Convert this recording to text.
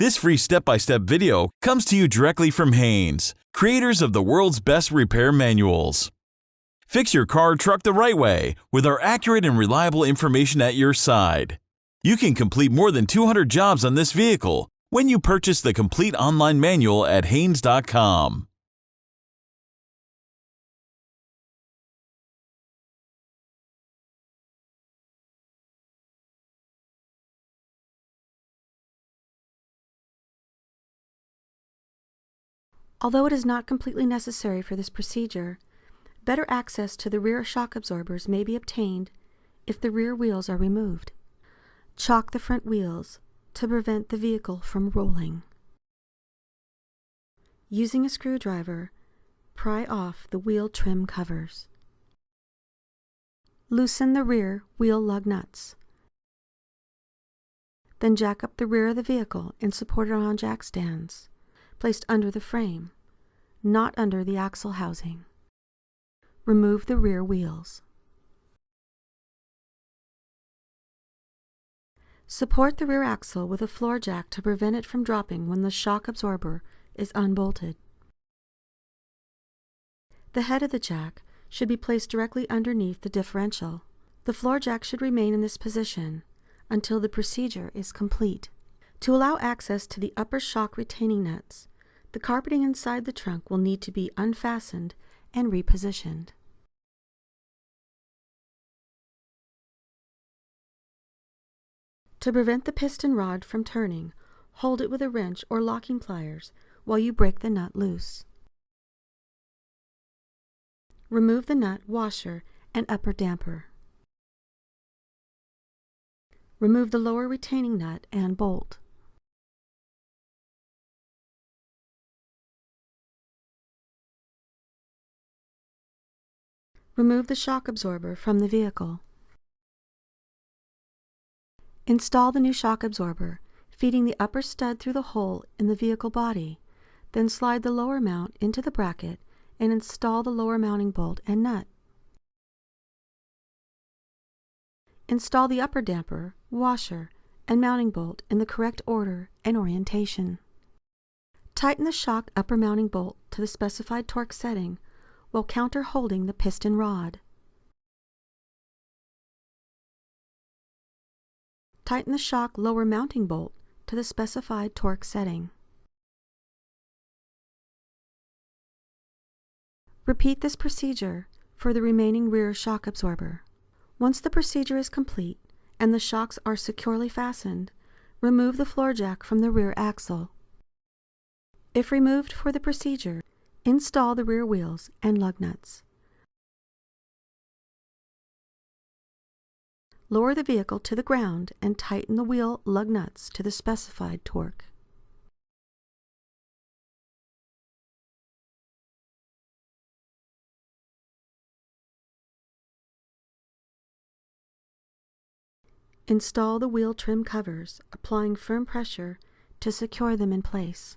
This free step-by-step video comes to you directly from Haynes, creators of the world's best repair manuals. Fix your car or truck the right way with our accurate and reliable information at your side. You can complete more than 200 jobs on this vehicle when you purchase the complete online manual at Haynes.com. Although it is not completely necessary for this procedure, better access to the rear shock absorbers may be obtained if the rear wheels are removed. Chock the front wheels to prevent the vehicle from rolling. Using a screwdriver, pry off the wheel trim covers. Loosen the rear wheel lug nuts. Then jack up the rear of the vehicle and support it on jack stands, placed under the frame, not under the axle housing. Remove the rear wheels. Support the rear axle with a floor jack to prevent it from dropping when the shock absorber is unbolted. The head of the jack should be placed directly underneath the differential. The floor jack should remain in this position until the procedure is complete. To allow access to the upper shock retaining nuts, the carpeting inside the trunk will need to be unfastened and repositioned. To prevent the piston rod from turning, hold it with a wrench or locking pliers while you break the nut loose. Remove the nut, washer, and upper damper. Remove the lower retaining nut and bolt. Remove the shock absorber from the vehicle. Install the new shock absorber, feeding the upper stud through the hole in the vehicle body, then slide the lower mount into the bracket and install the lower mounting bolt and nut. Install the upper damper, washer, and mounting bolt in the correct order and orientation. Tighten the shock upper mounting bolt to the specified torque setting while counter holding the piston rod. Tighten the shock lower mounting bolt to the specified torque setting. Repeat this procedure for the remaining rear shock absorber. Once the procedure is complete and the shocks are securely fastened, remove the floor jack from the rear axle. If removed for the procedure, install the rear wheels and lug nuts. Lower the vehicle to the ground and tighten the wheel lug nuts to the specified torque. Install the wheel trim covers, applying firm pressure to secure them in place.